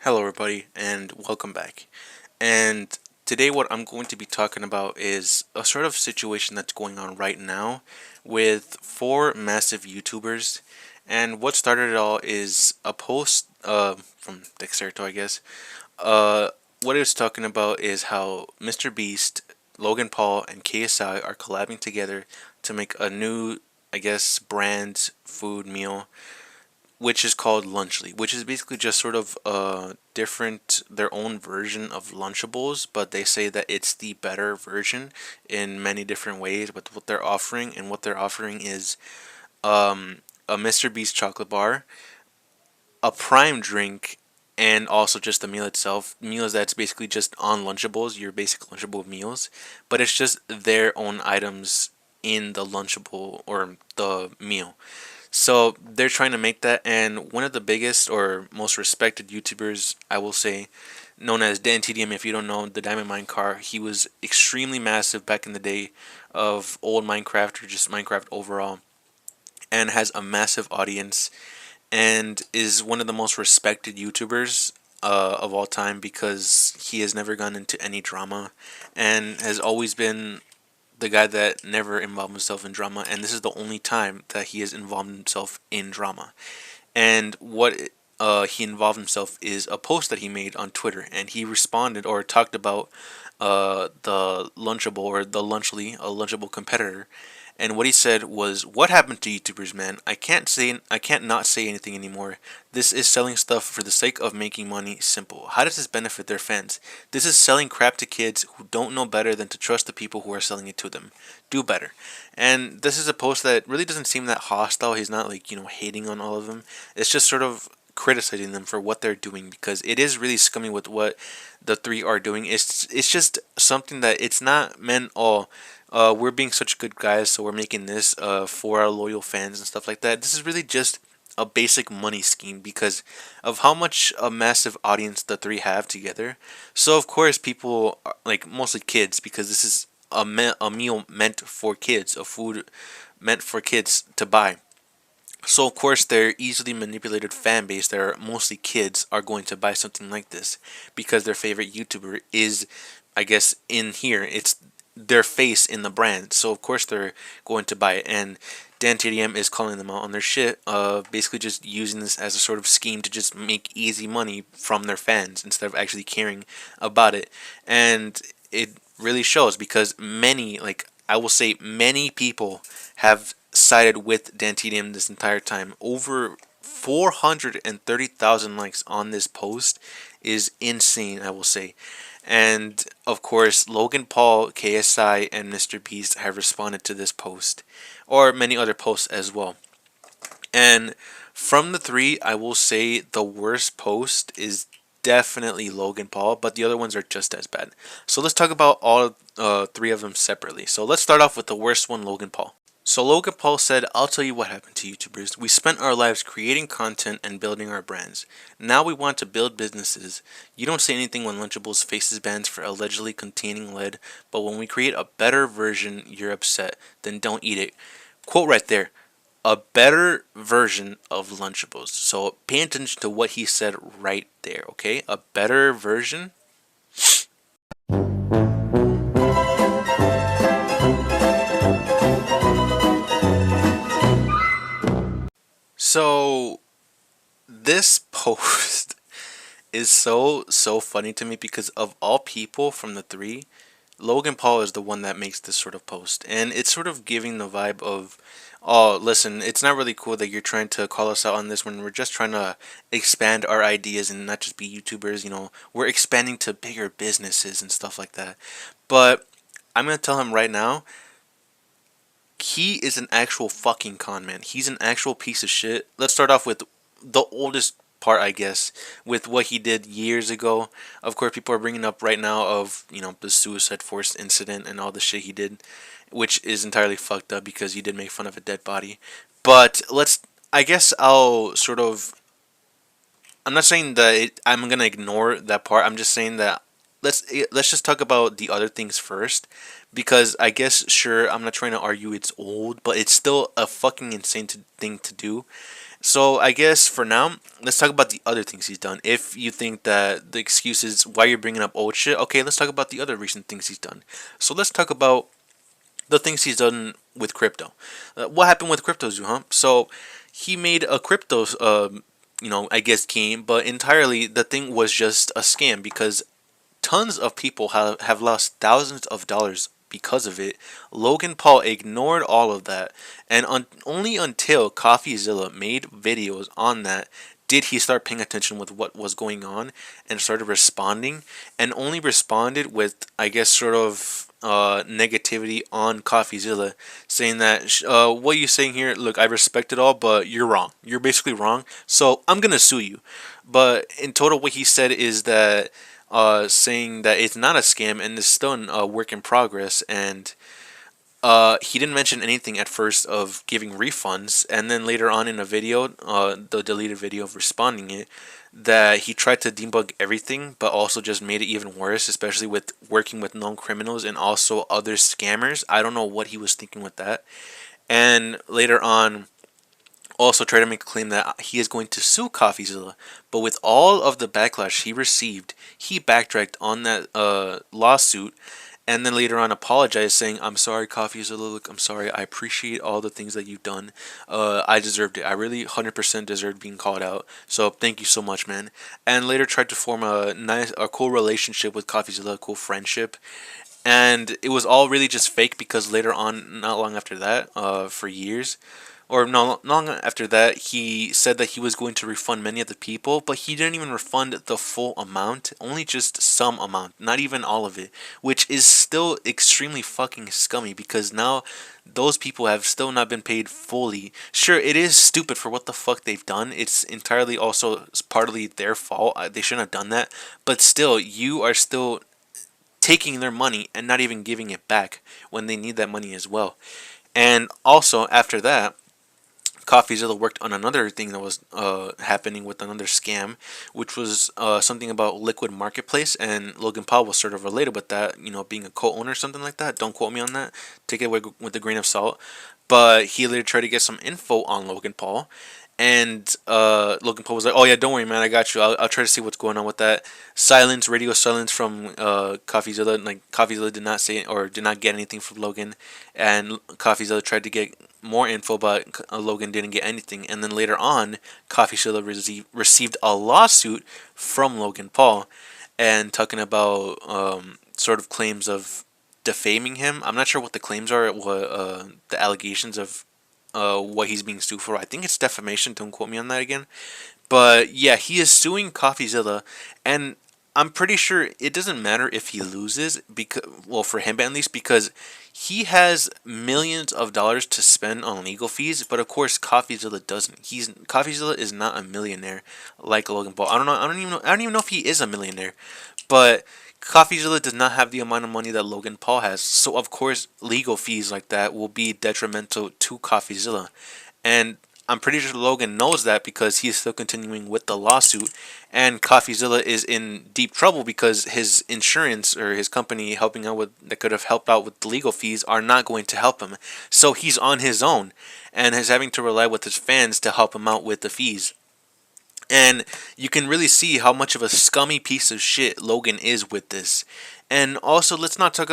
Hello, everybody, and welcome back. And today, what I'm going to be talking about is a sort of situation that's going on right now with four massive YouTubers. And what started it all is a post from Dexerto, I guess. What it was talking about is how MrBeast, Logan Paul, and KSI are collabing together to make a new, I guess, brand food meal which is called Lunchly, which is basically just sort of their own version of Lunchables, but they say that it's the better version in many different ways with what they're offering, and what they're offering is a MrBeast chocolate bar, a prime drink, and also just the meal itself. Meals that's basically just on Lunchables, your basic Lunchable meals, but it's just their own items in the Lunchable or the meal. So they're trying to make that, and one of the biggest or most respected YouTubers, I will say, known as Dan TDM, if you don't know, the Diamond Mine Car, he was extremely massive back in the day of old Minecraft or just Minecraft overall, and has a massive audience, and is one of the most respected YouTubers of all time because he has never gone into any drama and has always been the guy that never involved himself in drama, and this is the only time that he has involved himself in drama. And what he involved himself is a post that he made on Twitter, and he responded or talked about the Lunchable or the Lunchly, a Lunchable competitor. And what he said was, "What happened to YouTubers, man? I can't not say anything anymore. This is selling stuff for the sake of making money. Simple. How does this benefit their fans? This is selling crap to kids who don't know better than to trust the people who are selling it to them. Do better." And this is a post that really doesn't seem that hostile. He's not like, hating on all of them. It's just sort of criticizing them for what they're doing, because it is really scummy with what the three are doing. It's just something that it's not meant all. We're being such good guys, so we're making this for our loyal fans and stuff like that. This is really just a basic money scheme because of how much a massive audience the three have together. So of course people like mostly kids, because this is a meal meant for kids, a food meant for kids to buy. So of course their easily manipulated fan base, that are mostly kids, are going to buy something like this because their favorite YouTuber is, I guess, in here. It's their face in the brand, so of course they're going to buy it. And Dan TDM is calling them out on their shit, basically just using this as a sort of scheme to just make easy money from their fans instead of actually caring about it. And it really shows because many, like I will say, many people have sided with Dan TDM this entire time. Over 430,000 likes on this post is insane, I will say. And of course, Logan Paul, KSI, and MrBeast have responded to this post, or many other posts as well. And from the three, I will say the worst post is definitely Logan Paul, but the other ones are just as bad. So let's talk about all three of them separately. So let's start off with the worst one, Logan Paul. So Logan Paul said, "I'll tell you what happened to YouTubers. We spent our lives creating content and building our brands. Now we want to build businesses. You don't say anything when Lunchables faces bans for allegedly containing lead, but when we create a better version, you're upset. Then don't eat it." Quote right there. A better version of Lunchables. So pay attention to what he said right there, okay? A better version. So this post is so funny to me because of all people from the three, Logan Paul is the one that makes this sort of post, and it's sort of giving the vibe of, "Oh, listen, it's not really cool that you're trying to call us out on this when we're just trying to expand our ideas and not just be YouTubers. We're expanding to bigger businesses and stuff like that." But I'm gonna tell him right now, he is an actual fucking con man. He's an actual piece of shit. Let's start off with the oldest part, I guess, with what he did years ago. Of course, people are bringing up right now of, the Suicide Force incident and all the shit he did, which is entirely fucked up because he did make fun of a dead body. But I guess I'll sort of, I'm not saying that I'm gonna ignore that part. I'm just saying that let's just talk about the other things first, because I guess, sure, I'm not trying to argue it's old, but it's still a fucking insane thing to do. So I guess for now, let's talk about the other things he's done. If you think that the excuse is why you're bringing up old shit, okay, let's talk about the other recent things he's done. So let's talk about the things he's done with crypto. What happened with cryptos, huh? So he made a crypto, I guess game, but entirely the thing was just a scam because tons of people have lost thousands of dollars because of it. Logan Paul ignored all of that, and only until CoffeeZilla made videos on that did he start paying attention with what was going on and started responding, and only responded with, I guess, sort of negativity on CoffeeZilla, saying that what you're saying here, look, I respect it all, but you're wrong. You're basically wrong, so I'm gonna sue you. But in total, what he said is that saying that it's not a scam and it's still a work in progress, and he didn't mention anything at first of giving refunds, and then later on in a video, the deleted video of responding it, that he tried to debug everything, but also just made it even worse, especially with working with known criminals and also other scammers. I don't know what he was thinking with that. And later on, also tried to make a claim that he is going to sue CoffeeZilla, but with all of the backlash he received, he backtracked on that lawsuit, and then later on apologized, saying, "I'm sorry, CoffeeZilla. Look, I'm sorry. I appreciate all the things that you've done. I deserved it. I really 100% deserved being called out. So thank you so much, man." And later tried to form a cool relationship with CoffeeZilla, a cool friendship. And it was all really just fake because later on, not long after that, for years, or no, long after that, he said that he was going to refund many of the people, but he didn't even refund the full amount, only just some amount, not even all of it, which is still extremely fucking scummy because now those people have still not been paid fully. Sure, it is stupid for what the fuck they've done. It's entirely also partly their fault. They shouldn't have done that, but still, you are still taking their money and not even giving it back when they need that money as well. And also after that, CoffeeZilla worked on another thing that was happening with another scam, which was something about Liquid Marketplace, and Logan Paul was sort of related with that, being a co-owner or something like that. Don't quote me on that. Take it with a grain of salt. But he later tried to get some info on Logan Paul, and Logan Paul was like, "Oh yeah, don't worry, man, I got you. I'll try to see what's going on with that." Radio silence from CoffeeZilla. Like CoffeeZilla did not say or did not get anything from Logan, and CoffeeZilla tried to get more info, but Logan didn't get anything. And then later on, CoffeeZilla received a lawsuit from Logan Paul, and talking about sort of claims of defaming him. I'm not sure what the claims are, what the allegations of what he's being sued for. I think it's defamation. Don't quote me on that again. But yeah, he is suing CoffeeZilla, and I'm pretty sure it doesn't matter if he loses, because, well, for him at least, because he has millions of dollars to spend on legal fees. But of course, CoffeeZilla doesn't. CoffeeZilla is not a millionaire like Logan Paul. I don't know. I don't even know if he is a millionaire, but CoffeeZilla does not have the amount of money that Logan Paul has. So of course, legal fees like that will be detrimental to CoffeeZilla, and I'm pretty sure Logan knows that because he is still continuing with the lawsuit, and CoffeeZilla is in deep trouble because his insurance or his company helping out with that could have helped out with the legal fees are not going to help him. So he's on his own and is having to rely with his fans to help him out with the fees. And you can really see how much of a scummy piece of shit Logan is with this. And also, let's not talk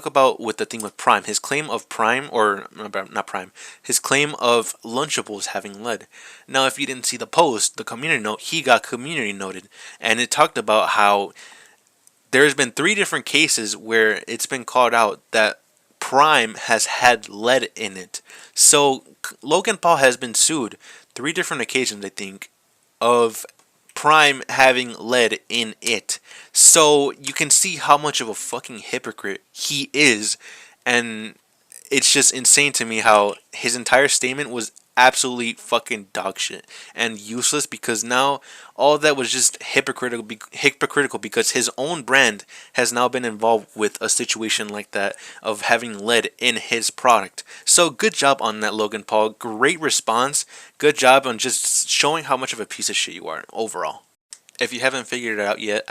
about with the thing with Prime. His claim of Prime, or not Prime, his claim of Lunchables having lead. Now, if you didn't see the post, the community note, he got community noted, and it talked about how there's been 3 different cases where it's been called out that Prime has had lead in it. So Logan Paul has been sued 3 different occasions, I think, of Prime having lead in it. So you can see how much of a fucking hypocrite he is, and it's just insane to me how his entire statement was absolutely fucking dog shit and useless, because now all that was just hypocritical because his own brand has now been involved with a situation like that of having lead in his product. So good job on that, Logan Paul. Great response. Good job on just showing how much of a piece of shit you are overall. If you haven't figured it out yet,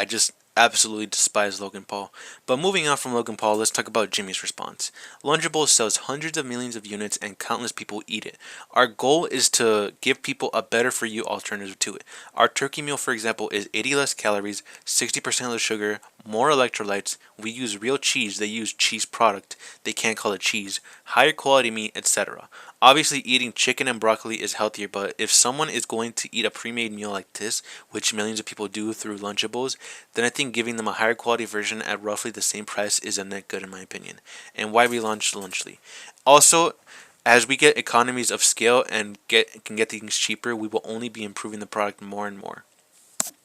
absolutely despise Logan Paul. But moving on from Logan Paul, let's talk about Jimmy's response. Lunchables sells hundreds of millions of units and countless people eat it. Our goal is to give people a better for you alternative to it. Our turkey meal, for example, is 80 less calories, 60% less sugar, more electrolytes. We use real cheese. They use cheese product. They can't call it cheese. Higher quality meat, etc. Obviously, eating chicken and broccoli is healthier, but if someone is going to eat a pre-made meal like this, which millions of people do through Lunchables, then I think giving them a higher quality version at roughly the same price is a net good in my opinion. And why we launched Lunchly. Also, as we get economies of scale and can get things cheaper, we will only be improving the product more and more.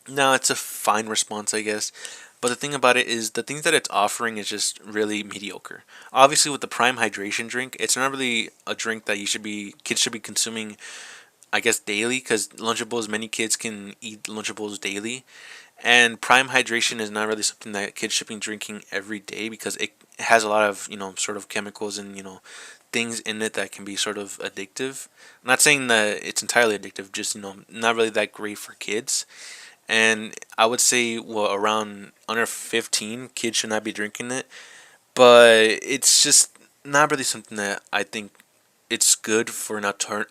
Now, it's a fine response, I guess. But the thing about it is the things that it's offering is just really mediocre. Obviously, with the Prime Hydration drink, it's not really a drink that kids should be consuming, I guess, daily, because Lunchables, many kids can eat Lunchables daily. And Prime Hydration is not really something that kids should be drinking every day because it has a lot of, sort of chemicals and, things in it that can be sort of addictive. I'm not saying that it's entirely addictive, just, not really that great for kids. And I would say, well, around under 15, kids should not be drinking it. But it's just not really something that I think it's good for an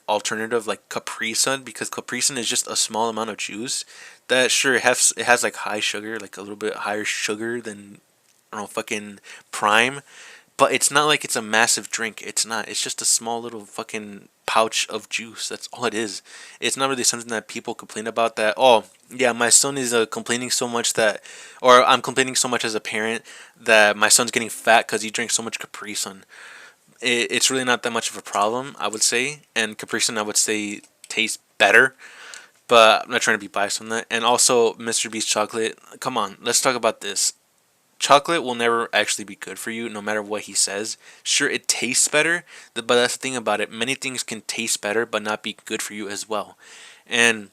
alternative like Capri Sun, because Capri Sun is just a small amount of juice that sure it has like high sugar, like a little bit higher sugar than, I don't know, fucking Prime, but it's not like it's a massive drink. It's not. It's just a small little fucking pouch of juice. That's all it is. It's not really something that people complain about. That, oh yeah, my son is complaining so much that, or I'm complaining so much as a parent that my son's getting fat because he drinks so much Capri Sun. It's really not that much of a problem, I would say. And Capri Sun, I would say, tastes better. But I'm not trying to be biased on that. And also, MrBeast chocolate. Come on, let's talk about this. Chocolate will never actually be good for you, no matter what he says. Sure, it tastes better, but that's the thing about it. Many things can taste better, but not be good for you as well. And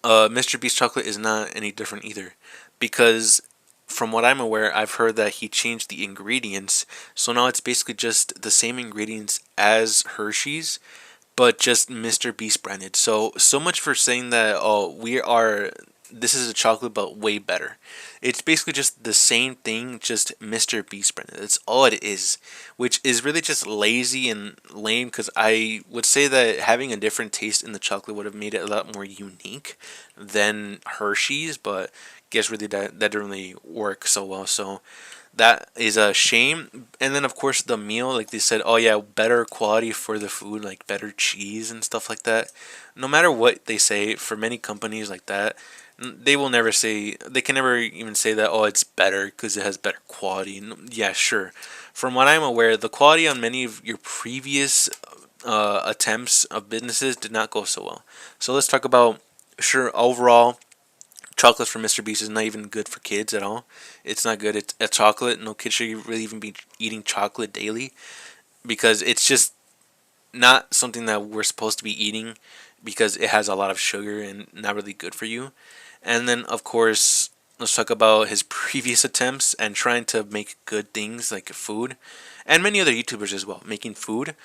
MrBeast chocolate is not any different either, because from what I'm aware, I've heard that he changed the ingredients, so now it's basically just the same ingredients as Hershey's, but just MrBeast branded. So much for saying that, oh, this is a chocolate but way better. It's basically just the same thing, just MrBeast branded. That's all it is, which is really just lazy and lame, because I would say that having a different taste in the chocolate would have made it a lot more unique than Hershey's, but guess really that didn't really work so well. So that is a shame. And then of course the meal, like they said, oh yeah, better quality for the food, like better cheese and stuff like that. No matter what they say, for many companies like that, they will never say, they can never even say that, oh, it's better because it has better quality. Yeah, sure. From what I'm aware, the quality on many of your previous attempts of businesses did not go so well. So let's talk about, sure, overall chocolate from MrBeast is not even good for kids at all. It's not good. It's a chocolate. No kid should really even be eating chocolate daily, because it's just not something that we're supposed to be eating, because it has a lot of sugar and not really good for you. And then of course, let's talk about his previous attempts and trying to make good things like food, and many other YouTubers as well making food,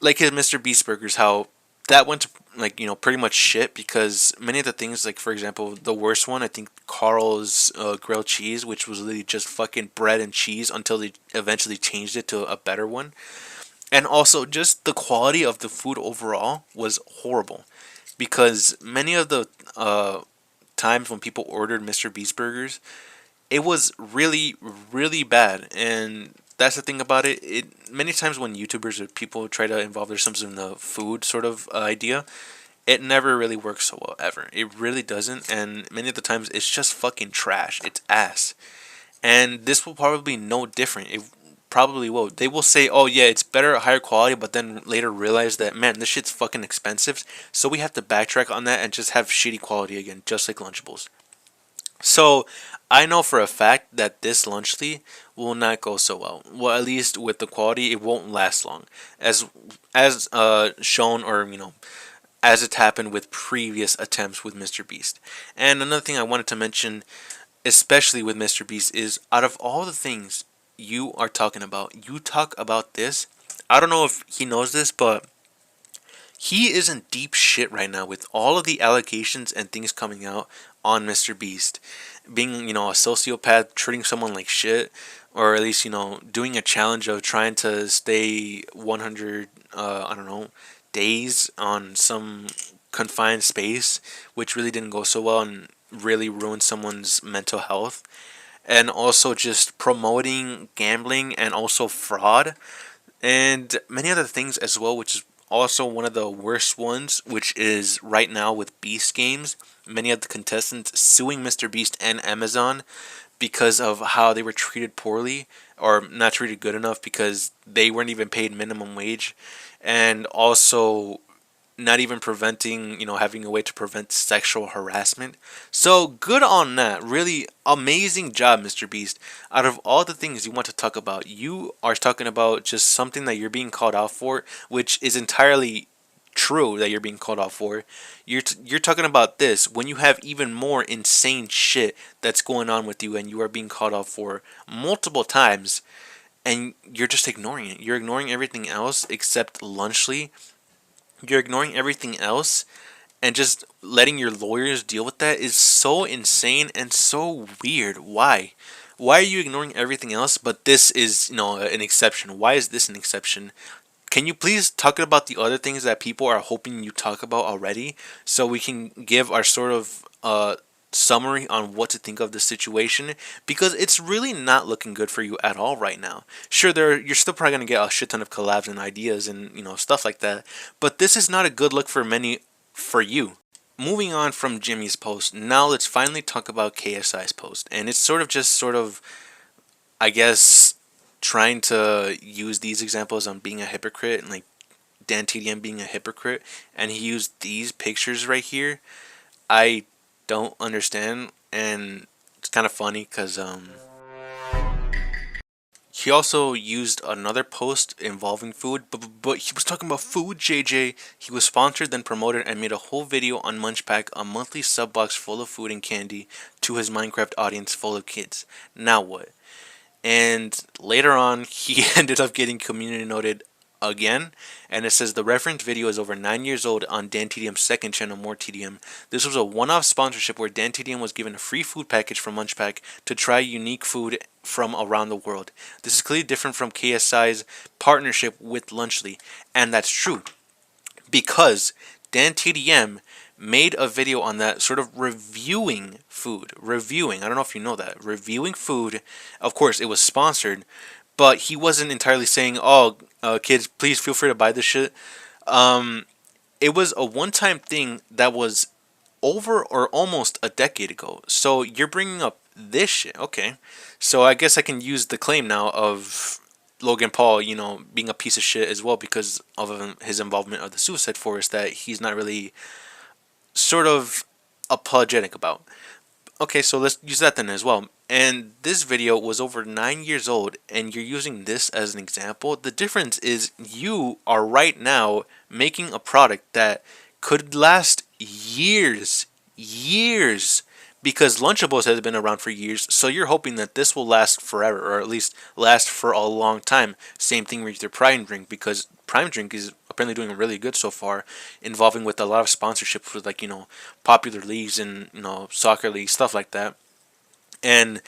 like his MrBeast burgers, how that went to, like, pretty much shit, because many of the things, like for example, the worst one, I think Carl's grilled cheese, which was literally just fucking bread and cheese until they eventually changed it to a better one. And also just the quality of the food overall was horrible, because many of the times when people ordered MrBeast burgers, it was really, really bad. And that's the thing about it. Many times when YouTubers or people try to involve themselves in the food sort of idea, it never really works so well ever. It really doesn't. And many of the times it's just fucking trash. It's ass. And this will probably be no different. It probably will. They will say, oh yeah, it's better, higher quality, but then later realize that, man, this shit's fucking expensive, so we have to backtrack on that and just have shitty quality again, just like Lunchables. So I know for a fact that this Lunchly will not go so well. Well, at least with the quality, it won't last long, as shown, or as it's happened with previous attempts with MrBeast. And another thing I wanted to mention, especially with MrBeast, is out of all the things you are talking about, you talk about this. I don't know if he knows this, but He is in deep shit right now with all of the allegations and things coming out on MrBeast. Being, a sociopath, treating someone like shit, or at least, doing a challenge of trying to stay 100, I don't know, days on some confined space, which really didn't go so well and really ruined someone's mental health. And also just promoting gambling and also fraud and many other things as well, which is also one of the worst ones, which is right now with Beast Games. Many of the contestants suing MrBeast and Amazon because of how they were treated poorly or not treated good enough because they weren't even paid minimum wage, and also not even preventing, having a way to prevent sexual harassment. So good on that. Really amazing job, MrBeast. Out of all the things you want to talk about, you are talking about just something that you're being called out for, which is entirely true that you're being called out for. You're talking about this when you have even more insane shit that's going on with you and you are being called out for multiple times, and you're just ignoring it. You're ignoring everything else except Lunchly. You're ignoring everything else and just letting your lawyers deal with that is so insane and so weird. Why? Why are you ignoring everything else? But this is, an exception. Why is this an exception? Can you please talk about the other things that people are hoping you talk about already, so we can give our sort of summary on what to think of the situation, because it's really not looking good for you at all right now. Sure, you're still probably gonna get a shit ton of collabs and ideas and stuff like that, but this is not a good look for you. Moving on from Jimmy's post, now let's finally talk about KSI's post, and it's sort of I guess trying to use these examples on being a hypocrite and like Dan TDM being a hypocrite, and he used these pictures right here. I don't understand, and it's kind of funny because he also used another post involving food, but he was talking about food, JJ. He was sponsored, then promoted, and made a whole video on Munchpack, a monthly sub box full of food and candy to his Minecraft audience full of kids. Now what? And later on, he ended up getting community noted again, and it says the reference video is over 9 years old on Dan TDM's second channel, More TDM. This was a one-off sponsorship where Dan TDM was given a free food package from Munchpack to try unique food from around the world. This is clearly different from KSI's partnership with Lunchly, and that's true because Dan TDM made a video on that, sort of reviewing food. Reviewing, I don't know if you know that. Reviewing food. Of course, it was sponsored, but he wasn't entirely saying, oh, kids, please feel free to buy this shit. It was a one-time thing that was over or almost a decade ago. So you're bringing up this shit. Okay. So I guess I can use the claim now of Logan Paul, being a piece of shit as well because of his involvement of the Suicide Forest that he's not really sort of apologetic about. Okay, so let's use that then as well. And this video was over 9 years old, and you're using this as an example. The difference is you are right now making a product that could last years, because Lunchables has been around for years, so you're hoping that this will last forever, or at least last for a long time. Same thing with your Prime Drink, because Prime Drink is apparently doing really good so far, involving with a lot of sponsorships with popular leagues and soccer leagues, stuff like that. And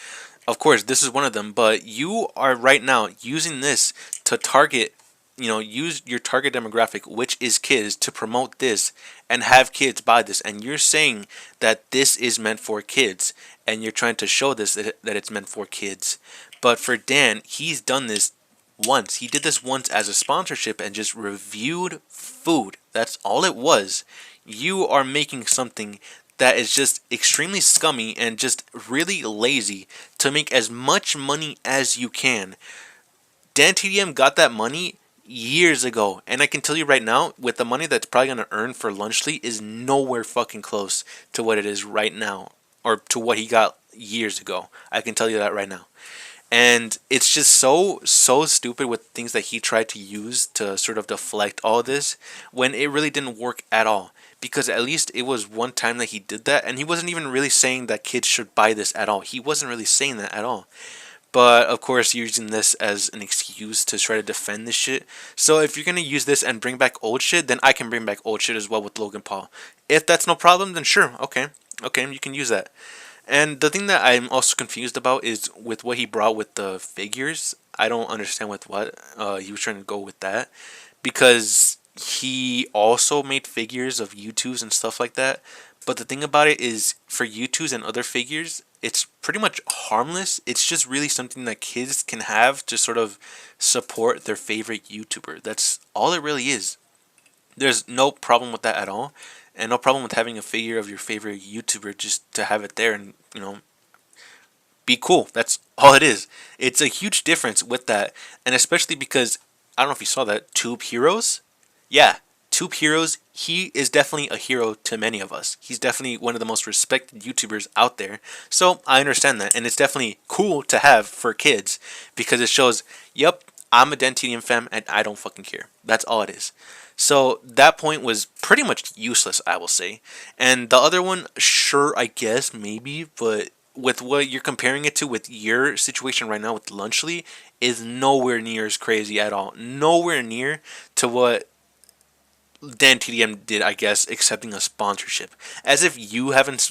of course this is one of them, but you are right now using this to target, use your target demographic, which is kids, to promote this and have kids buy this, and you're saying that this is meant for kids, and you're trying to show this that it's meant for kids. But for Dan, he's done this once. He did this once as a sponsorship and just reviewed food. That's all it was. You are making something that is just extremely scummy and just really lazy to make as much money as you can. Dan TDM got that money years ago, and I can tell you right now, with the money that's probably going to earn for Lunchly is nowhere fucking close to what it is right now, or to what he got years ago. I can tell you that right now. And it's just so stupid with things that he tried to use to sort of deflect all this when it really didn't work at all. Because at least it was one time that he did that, and he wasn't even really saying that kids should buy this at all. He wasn't really saying that at all. but of course using this as an excuse to try to defend this shit. So if you're gonna use this and bring back old shit, then I can bring back old shit as well with Logan Paul. If that's no problem, then sure, okay, okay, you can use that. And the thing that I'm also confused about is with what he brought with the figures. I don't understand with what he was trying to go with that, because he also made figures of U2s and stuff like that. But the thing about it is, for U2s and other figures, it's pretty much harmless. It's just really something that kids can have to sort of support their favorite YouTuber. That's all it really is. There's no problem with that at all, and no problem with having a figure of your favorite YouTuber just to have it there and be cool. That's all it is. It's a huge difference with that, and especially because I don't know if you saw that Tube Heroes. Yeah, Tube Heroes. He is definitely a hero to many of us. He's definitely one of the most respected YouTubers out there. So I understand that, and it's definitely cool to have for kids because it shows, yep, I'm a Dentinium fan and I don't fucking care. That's all it is. So that point was pretty much useless, I will say. And the other one, sure, I guess, maybe, but with what you're comparing it to with your situation right now with Lunchley is nowhere near as crazy at all. Nowhere near to what Dan TDM did, I guess, accepting a sponsorship. As if you haven't,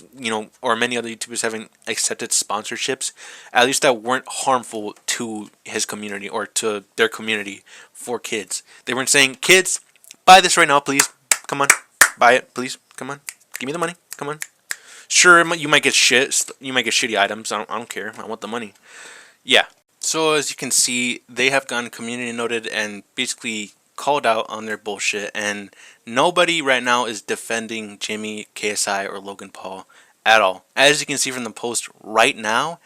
or many other YouTubers haven't accepted sponsorships, at least that weren't harmful to his community or to their community for kids. They weren't saying, kids, buy this right now, please. Come on, buy it, please. Come on, give me the money. Come on. Sure, you might get shit. You might get shitty items. I don't care. I want the money. Yeah. So as you can see, they have gotten community noted and basically called out on their bullshit, and nobody right now is defending Jimmy, KSI, or Logan Paul at all. As you can see from the post right now,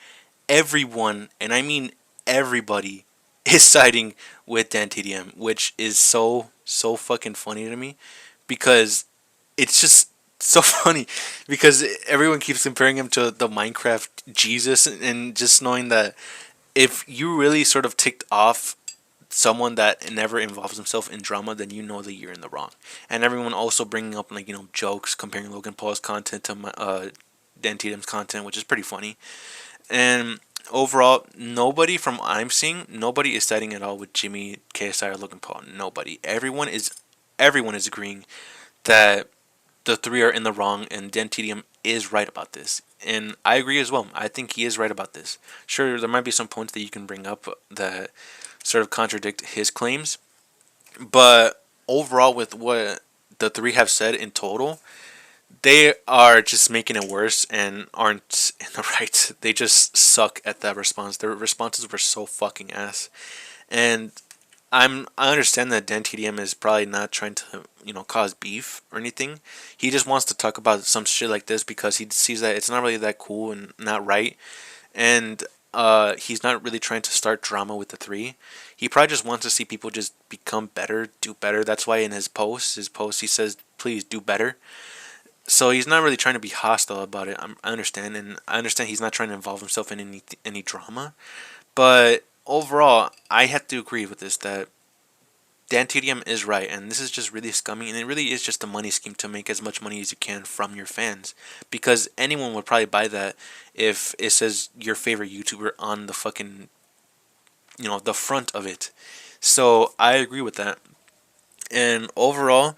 everyone, and I mean everybody, is siding with Dan TDM, which is so fucking funny to me, because it's just so funny because everyone keeps comparing him to the Minecraft Jesus, and just knowing that if you really sort of ticked off someone that never involves himself in drama, then you know that you're in the wrong. And everyone also bringing up jokes comparing Logan Paul's content to Dan Tatum's content, which is pretty funny. And overall, nobody from what I'm seeing, nobody is siding at all with Jimmy, KSI, or Logan Paul. Nobody. Everyone is agreeing that the three are in the wrong, and Dan TDM is right about this. And I agree as well. I think he is right about this. Sure, there might be some points that you can bring up that sort of contradict his claims, but overall, with what the three have said in total, they are just making it worse and aren't in the right. They just suck at that response. Their responses were so fucking ass. And I understand that Dan TDM is probably not trying to cause beef or anything. He just wants to talk about some shit like this because he sees that it's not really that cool and not right, and he's not really trying to start drama with the three. He probably just wants to see people just become better, do better. That's why in his post he says, please do better. So he's not really trying to be hostile about it. I understand, and I understand he's not trying to involve himself in any drama. But overall, I have to agree with this, that Dan TDM is right, and this is just really scummy, and it really is just a money scheme to make as much money as you can from your fans, because anyone would probably buy that if it says your favorite YouTuber on the fucking, the front of it. So I agree with that. And overall,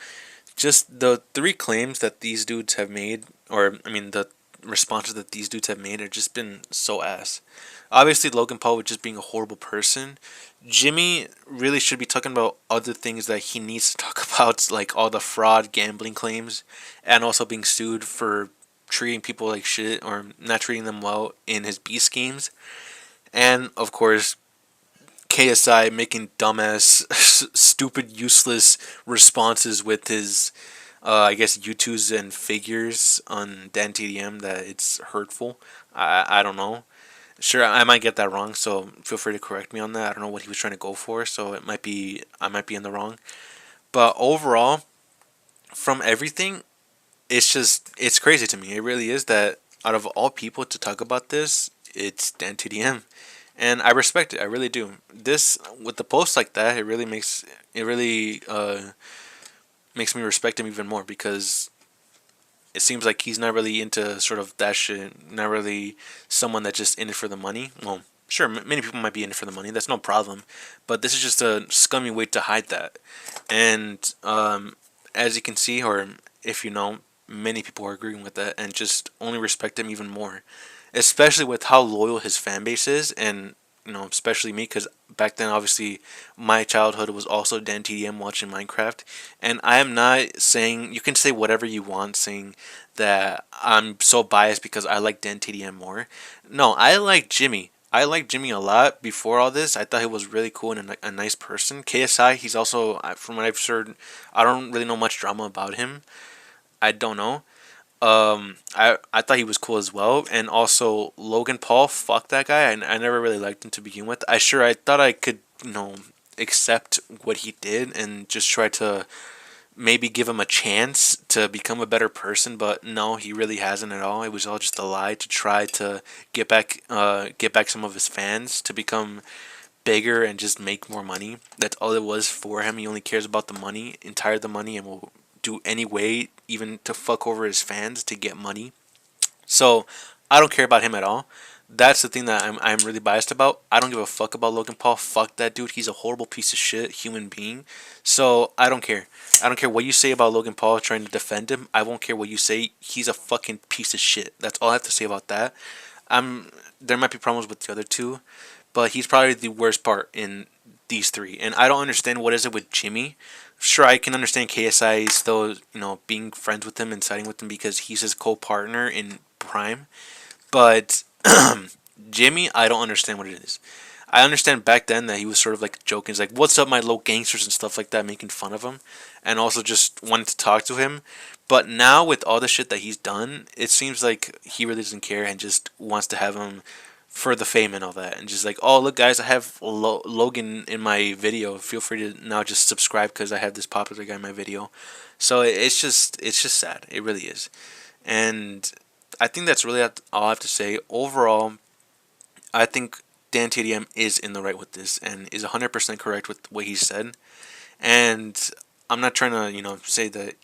just the three claims that these dudes have made, or I mean the responses that these dudes have made, have just been so ass. Obviously, Logan Paul was just being a horrible person. Jimmy really should be talking about other things that he needs to talk about, like all the fraud gambling claims, and also being sued for treating people like shit or not treating them well in his Beast games. And of course, KSI making dumbass, stupid, useless responses with his, I guess, U2s and figures on Dan TDM that it's hurtful. I don't know. Sure, I might get that wrong, so feel free to correct me on that. I don't know what he was trying to go for, so I might be in the wrong. But overall, from everything, it's crazy to me. It really is that out of all people to talk about this, it's Dan TDM. And I respect it. I really do. This, with the posts like that, it really makes me respect him even more, because it seems like he's not really into sort of that shit. Not really someone that's just in it for the money. Well, Sure, many people might be in it for the money. That's no problem, but this is just a scummy way to hide that. And as you can see, or if you know, many people are agreeing with that and just only respect him even more, especially with how loyal his fan base is, and especially me, because back then, obviously, my childhood was also Dan TDM watching Minecraft, and I am not saying you can say whatever you want, saying that I'm so biased because I like Dan TDM more. No, I like Jimmy. I liked Jimmy a lot before all this. I thought he was really cool and a nice person. KSI, he's also, from what I've heard, I don't really know much drama about him. I don't know. I thought he was cool as well, and also Logan Paul. Fuck that guy. I never really liked him to begin with. I thought I could accept what he did and just try to maybe give him a chance to become a better person, but no, he really hasn't at all. It was all just a lie to try to get back some of his fans to become bigger and just make more money. That's all it was for him. He only cares about the money, entire the money, and will do any way, even to fuck over his fans to get money. So I don't care about him at all. That's the thing that I'm really biased about. I don't give a fuck about Logan Paul. Fuck that dude. He's a horrible piece of shit human being. So I don't care. I don't care what you say about Logan Paul trying to defend him. I won't care what you say. He's a fucking piece of shit. That's all I have to say about that. There might be problems with the other two, but he's probably the worst part in these three. And I don't understand what is it with Jimmy. Sure, I can understand KSI still, being friends with him and siding with him because he's his co-partner in Prime. But Jimmy, I don't understand what it is. I understand back then that he was sort of like joking. He's like, "What's up, my low gangsters," and stuff like that, making fun of him, and also just wanted to talk to him. But now with all the shit that he's done, it seems like he really doesn't care and just wants to have him for the fame and all that, and just like, "Oh, look, guys, I have Logan in my video. Feel free to now just subscribe because I have this popular guy in my video." So it's just sad. It really is, and I think that's really all I have to say. Overall, I think Dan TDM is in the right with this and is 100% correct with what he said. And I'm not trying to, say that,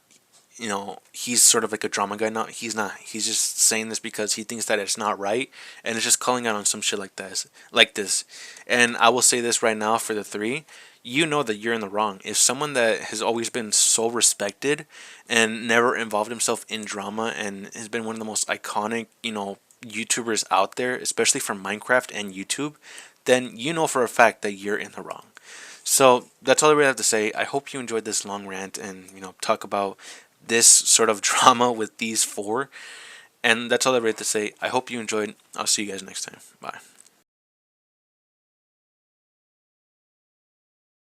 he's sort of like a drama guy. No, he's not. He's just saying this because he thinks that it's not right. And it's just calling out on some shit like this. Like this. And I will say this right now for the three. You know that you're in the wrong. If someone that has always been so respected and never involved himself in drama and has been one of the most iconic, YouTubers out there, especially from Minecraft and YouTube, then you know for a fact that you're in the wrong. So that's all I really have to say. I hope you enjoyed this long rant and talk about this sort of drama with these four. And that's all I really have to say. I hope you enjoyed. I'll see you guys next time. Bye.